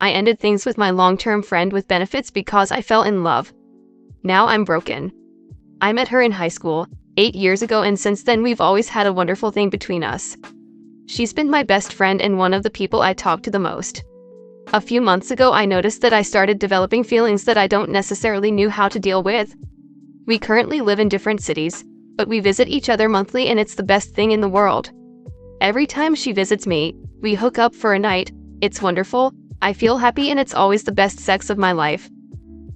I ended things with my long-term friend with benefits because I fell in love. Now I'm broken. I met her in high school, 8 years ago, and since then we've always had a wonderful thing between us. She's been my best friend and one of the people I talk to the most. A few months ago I noticed that I started developing feelings that I don't necessarily knew how to deal with. We currently live in different cities, but we visit each other monthly and it's the best thing in the world. Every time she visits me, we hook up for a night. It's wonderful, I feel happy, and it's always the best sex of my life.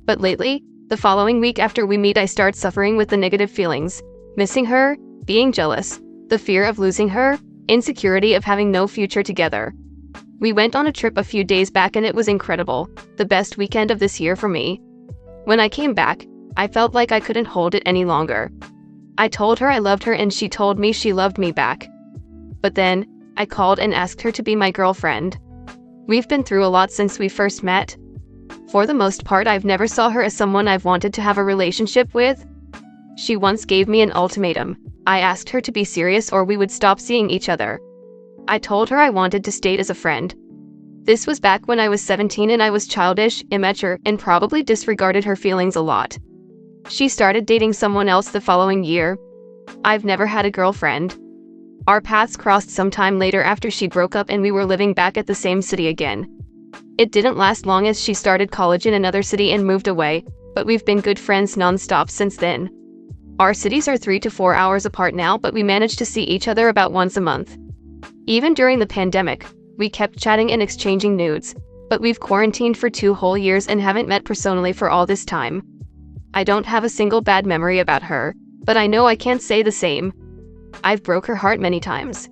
But lately, the following week after we meet, I start suffering with the negative feelings, missing her, being jealous, the fear of losing her, insecurity of having no future together. We went on a trip a few days back and it was incredible, the best weekend of this year for me. When I came back, I felt like I couldn't hold it any longer. I told her I loved her and she told me she loved me back. But then, I called and asked her to be my girlfriend. We've been through a lot since we first met. For the most part, I've never saw her as someone I've wanted to have a relationship with. She once gave me an ultimatum. I asked her to be serious or we would stop seeing each other. I told her I wanted to stay as a friend. This was back when I was 17 and I was childish, immature, and probably disregarded her feelings a lot. She started dating someone else the following year. I've never had a girlfriend. Our paths crossed sometime later after she broke up and we were living back at the same city again. It didn't last long as she started college in another city and moved away, but we've been good friends non-stop since then. Our cities are 3 to 4 hours apart now, but we manage to see each other about once a month. Even during the pandemic, we kept chatting and exchanging nudes, but we've quarantined for 2 whole years and haven't met personally for all this time. I don't have a single bad memory about her, but I know I can't say the same. I've broke her heart many times.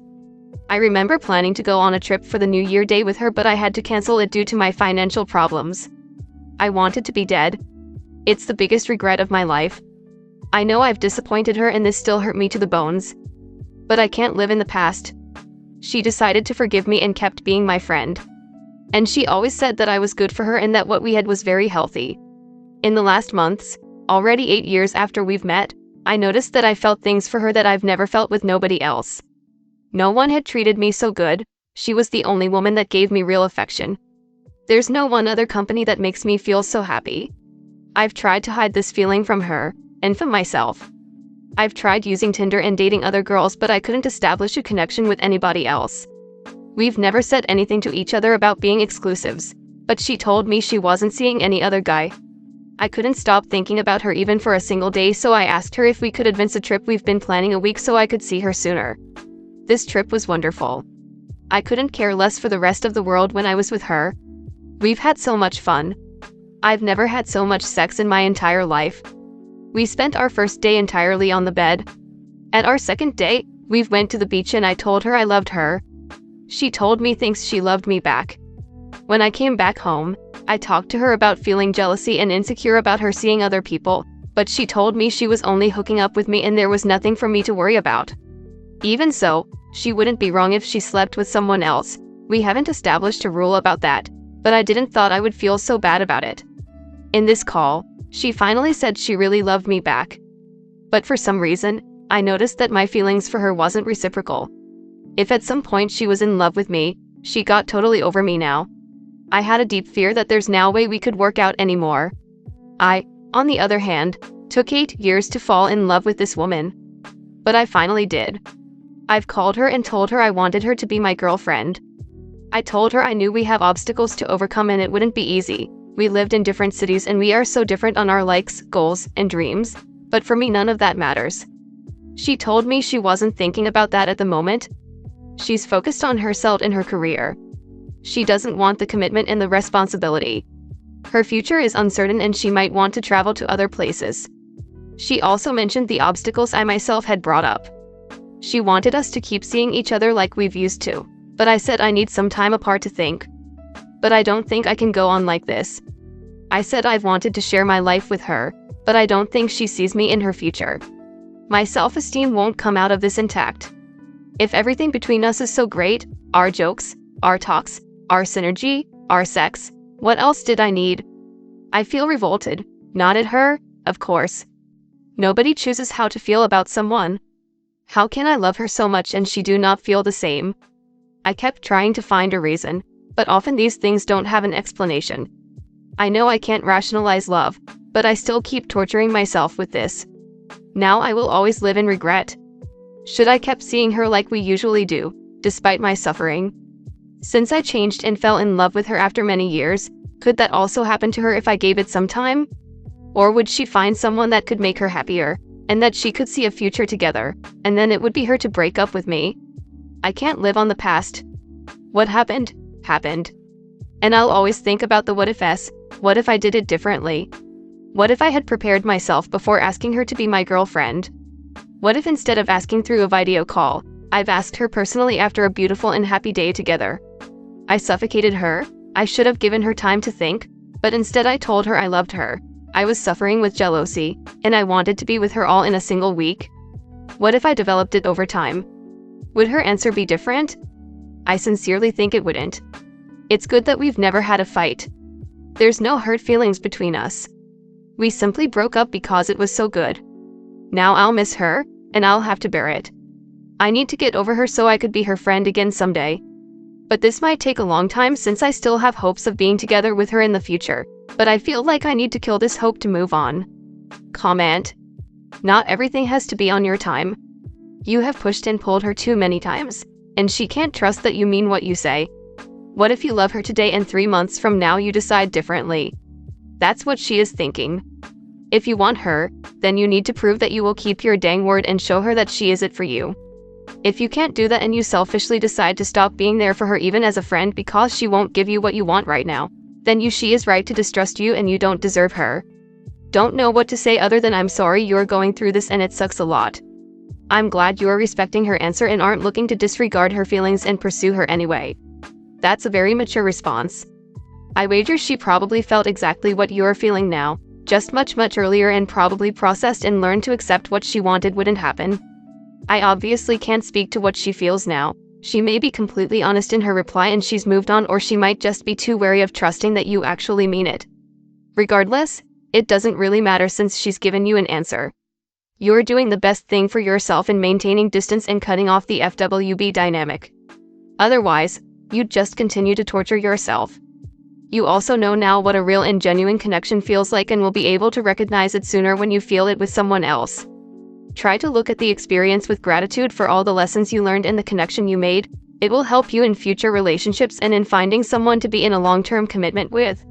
I remember planning to go on a trip for the New Year day with her, but I had to cancel it due to my financial problems. I wanted to be dead. It's the biggest regret of my life. I know I've disappointed her and this still hurt me to the bones. But I can't live in the past. She decided to forgive me and kept being my friend. And she always said that I was good for her and that what we had was very healthy. In the last months, already 8 years after we've met, I noticed that I felt things for her that I've never felt with nobody else. No one had treated me so good. She was the only woman that gave me real affection. There's no one other company that makes me feel so happy. I've tried to hide this feeling from her, and from myself. I've tried using Tinder and dating other girls, but I couldn't establish a connection with anybody else. We've never said anything to each other about being exclusives, but she told me she wasn't seeing any other guy. I couldn't stop thinking about her even for a single day, so I asked her if we could advance a trip we've been planning a week so I could see her sooner. This trip was wonderful. I couldn't care less for the rest of the world when I was with her. We've had so much fun. I've never had so much sex in my entire life. We spent our first day entirely on the bed. At our second day, we went to the beach and I told her I loved her. She told me thinks she loved me back. When I came back home, I talked to her about feeling jealousy and insecure about her seeing other people, but she told me she was only hooking up with me and there was nothing for me to worry about. Even so, she wouldn't be wrong if she slept with someone else. We haven't established a rule about that, but I didn't thought I would feel so bad about it. In this call, she finally said she really loved me back. But for some reason, I noticed that my feelings for her wasn't reciprocal. If at some point she was in love with me, she got totally over me now. I had a deep fear that there's no way we could work out anymore. I, on the other hand, took 8 years to fall in love with this woman. But I finally did. I've called her and told her I wanted her to be my girlfriend. I told her I knew we have obstacles to overcome and it wouldn't be easy. We lived in different cities and we are so different on our likes, goals, and dreams, but for me none of that matters. She told me she wasn't thinking about that at the moment. She's focused on herself and her career. She doesn't want the commitment and the responsibility. Her future is uncertain and she might want to travel to other places. She also mentioned the obstacles I myself had brought up. She wanted us to keep seeing each other like we've used to, but I said I need some time apart to think. But I don't think I can go on like this. I said I've wanted to share my life with her, but I don't think she sees me in her future. My self-esteem won't come out of this intact. If everything between us is so great, our jokes, our talks, our synergy, our sex, what else did I need? I feel revolted, not at her, of course. Nobody chooses how to feel about someone. How can I love her so much and she do not feel the same? I kept trying to find a reason, But often these things don't have an explanation. I know I can't rationalize love, but I still keep torturing myself with this. Now I will always live in regret. Should I kept seeing her like we usually do, despite my suffering? Since I changed and fell in love with her after many years, could that also happen to her if I gave it some time? Or would she find someone that could make her happier, and that she could see a future together, and then it would be her to break up with me? I can't live on the past. What happened, happened. And I'll always think about the what ifs. What if I did it differently? What if I had prepared myself before asking her to be my girlfriend? What if instead of asking through a video call, I've asked her personally after a beautiful and happy day together? I suffocated her. I should have given her time to think, but instead I told her I loved her. I was suffering with jealousy, and I wanted to be with her all in a single week. What if I developed it over time? Would her answer be different? I sincerely think it wouldn't. It's good that we've never had a fight. There's no hurt feelings between us. We simply broke up because it was so good. Now I'll miss her, and I'll have to bear it. I need to get over her so I could be her friend again someday. But this might take a long time since I still have hopes of being together with her in the future. But I feel like I need to kill this hope to move on. Comment. Not everything has to be on your time. You have pushed and pulled her too many times, and she can't trust that you mean what you say. What if you love her today and 3 months from now you decide differently? That's what she is thinking. If you want her, then you need to prove that you will keep your dang word and show her that she is it for you. If you can't do that and you selfishly decide to stop being there for her even as a friend because she won't give you what you want right now, then she is right to distrust you and you don't deserve her. Don't know what to say other than I'm sorry you're going through this and it sucks a lot. I'm glad you're respecting her answer and aren't looking to disregard her feelings and pursue her anyway. That's a very mature response. I wager she probably felt exactly what you're feeling now, just much earlier, and probably processed and learned to accept what she wanted wouldn't happen. I obviously can't speak to what she feels now. She may be completely honest in her reply and she's moved on, or she might just be too wary of trusting that you actually mean it. Regardless, it doesn't really matter since she's given you an answer. You're doing the best thing for yourself in maintaining distance and cutting off the FWB dynamic. Otherwise, you'd just continue to torture yourself. You also know now what a real and genuine connection feels like and will be able to recognize it sooner when you feel it with someone else. Try to look at the experience with gratitude for all the lessons you learned and the connection you made. It will help you in future relationships and in finding someone to be in a long-term commitment with.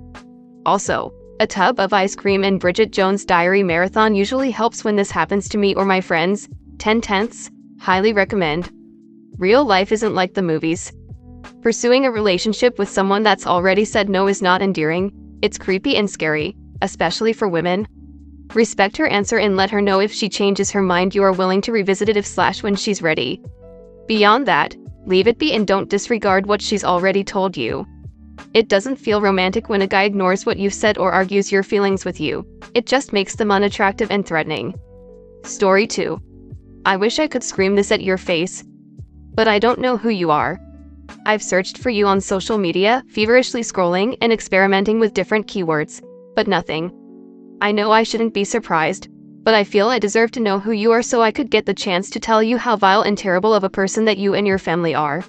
Also, a tub of ice cream and Bridget Jones' Diary marathon usually helps when this happens to me or my friends. 10/10. Highly recommend. Real life isn't like the movies. Pursuing a relationship with someone that's already said no is not endearing. It's creepy and scary, especially for women. Respect her answer and let her know if she changes her mind you are willing to revisit it if/when she's ready. Beyond that, leave it be and don't disregard what she's already told you. It doesn't feel romantic when a guy ignores what you've said or argues your feelings with you. It just makes them unattractive and threatening. Story 2. I wish I could scream this at your face. But I don't know who you are. I've searched for you on social media, feverishly scrolling and experimenting with different keywords, but nothing. I know I shouldn't be surprised, but I feel I deserve to know who you are so I could get the chance to tell you how vile and terrible of a person that you and your family are.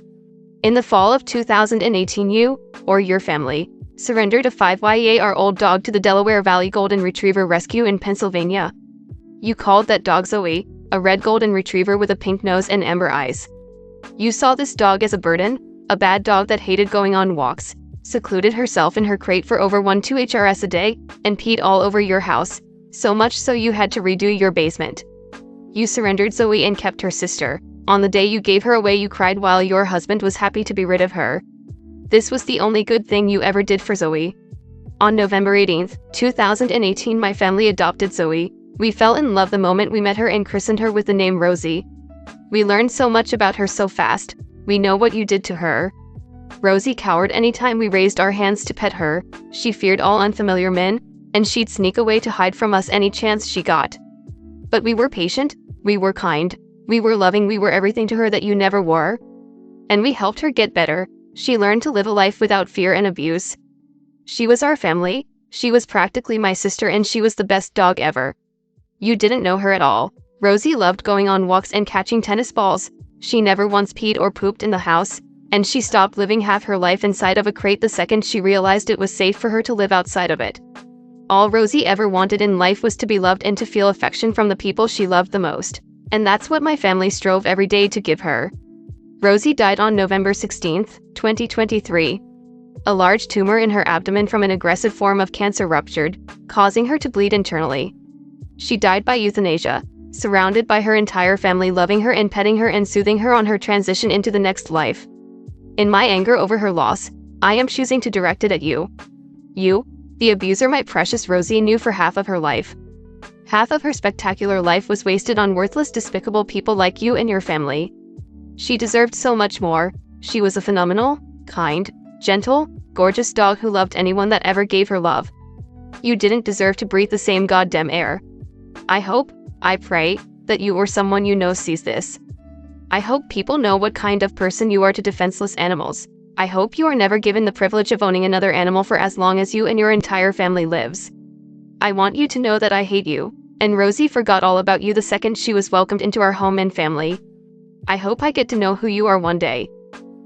In the fall of 2018 you, or your family, surrendered a 5-year-old dog to the Delaware Valley Golden Retriever Rescue in Pennsylvania. You called that dog Zoe, a red golden retriever with a pink nose and amber eyes. You saw this dog as a burden, a bad dog that hated going on walks, secluded herself in her crate for over 1-2 HRS a day, and peed all over your house, so much so you had to redo your basement. You surrendered Zoe and kept her sister. On the day you gave her away you cried while your husband was happy to be rid of her. This was the only good thing you ever did for Zoe. On November 18, 2018 my family adopted Zoe. We fell in love the moment we met her and christened her with the name Rosie. We learned so much about her so fast. We know what you did to her. Rosie cowered anytime we raised our hands to pet her. She feared all unfamiliar men, and she'd sneak away to hide from us any chance she got. But we were patient, we were kind, we were loving, we were everything to her that you never were. And we helped her get better. She learned to live a life without fear and abuse. She was our family. She was practically my sister and she was the best dog ever. You didn't know her at all. Rosie loved going on walks and catching tennis balls. She never once peed or pooped in the house. and she stopped living half her life inside of a crate the second she realized it was safe for her to live outside of it. All Rosie ever wanted in life was to be loved and to feel affection from the people she loved the most. And that's what my family strove every day to give her. Rosie died on November 16, 2023. A large tumor in her abdomen from an aggressive form of cancer ruptured, causing her to bleed internally. She died by euthanasia, surrounded by her entire family loving her and petting her and soothing her on her transition into the next life. In my anger over her loss, I am choosing to direct it at you. You, the abuser my precious Rosie knew for half of her life. Half of her spectacular life was wasted on worthless, despicable people like you and your family. She deserved so much more. She was a phenomenal, kind, gentle, gorgeous dog who loved anyone that ever gave her love. You didn't deserve to breathe the same goddamn air. I hope, I pray, that you or someone you know sees this. I hope people know what kind of person you are to defenseless animals. I hope you are never given the privilege of owning another animal for as long as you and your entire family lives. I want you to know that I hate you, and Rosie forgot all about you the second she was welcomed into our home and family. I hope I get to know who you are one day.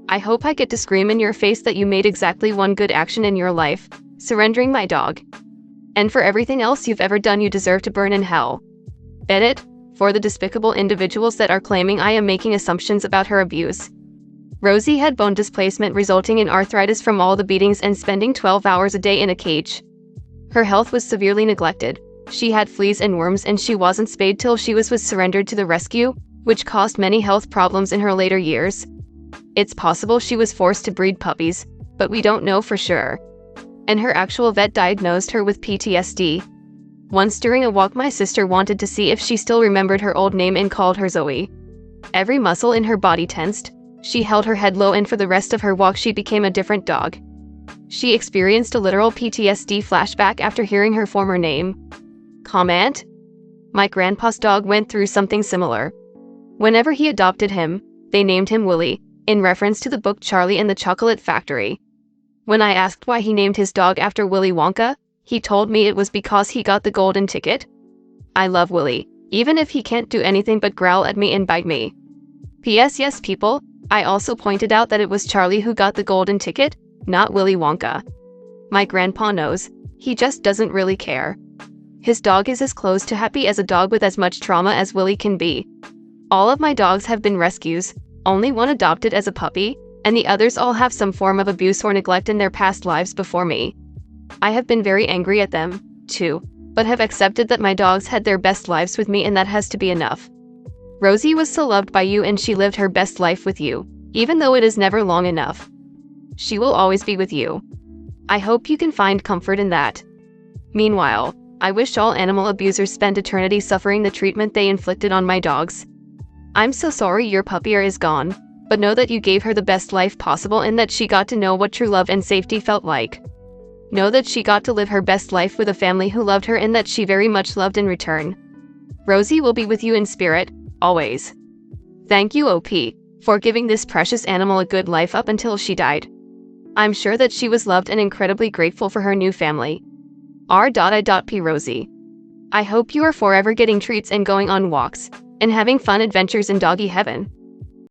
I hope I get to scream in your face that you made exactly one good action in your life, surrendering my dog. And for everything else you've ever done, you deserve to burn in hell. Edit, for the despicable individuals that are claiming I am making assumptions about her abuse. Rosie had bone displacement resulting in arthritis from all the beatings and spending 12 hours a day in a cage. Her health was severely neglected. She had fleas and worms and she wasn't spayed till she was surrendered to the rescue, which caused many health problems in her later years. It's possible she was forced to breed puppies, but we don't know for sure. And her actual vet diagnosed her with PTSD. Once during a walk, my sister wanted to see if she still remembered her old name and called her Zoe. Every muscle in her body tensed. She held her head low and for the rest of her walk she became a different dog. She experienced a literal PTSD flashback after hearing her former name. Comment? My grandpa's dog went through something similar. Whenever he adopted him, they named him Willie, in reference to the book Charlie and the Chocolate Factory. When I asked why he named his dog after Willy Wonka, he told me it was because he got the golden ticket. I love Willie, even if he can't do anything but growl at me and bite me. P.S. Yes, people, I also pointed out that it was Charlie who got the golden ticket, not Willy Wonka. My grandpa knows, he just doesn't really care. His dog is as close to happy as a dog with as much trauma as Willie can be. All of my dogs have been rescues, only one adopted as a puppy, and the others all have some form of abuse or neglect in their past lives before me. I have been very angry at them, too, but have accepted that my dogs had their best lives with me and that has to be enough. Rosie was so loved by you and she lived her best life with you, even though it is never long enough. She will always be with you. I hope you can find comfort in that. Meanwhile, I wish all animal abusers spend eternity suffering the treatment they inflicted on my dogs. I'm so sorry your puppy is gone, but know that you gave her the best life possible and that she got to know what true love and safety felt like. Know that she got to live her best life with a family who loved her and that she very much loved in return. Rosie will be with you in spirit, always. Thank you, OP, for giving this precious animal a good life up until she died. I'm sure that she was loved and incredibly grateful for her new family. R.I.P. Rosie. I hope you are forever getting treats and going on walks, and having fun adventures in doggy heaven.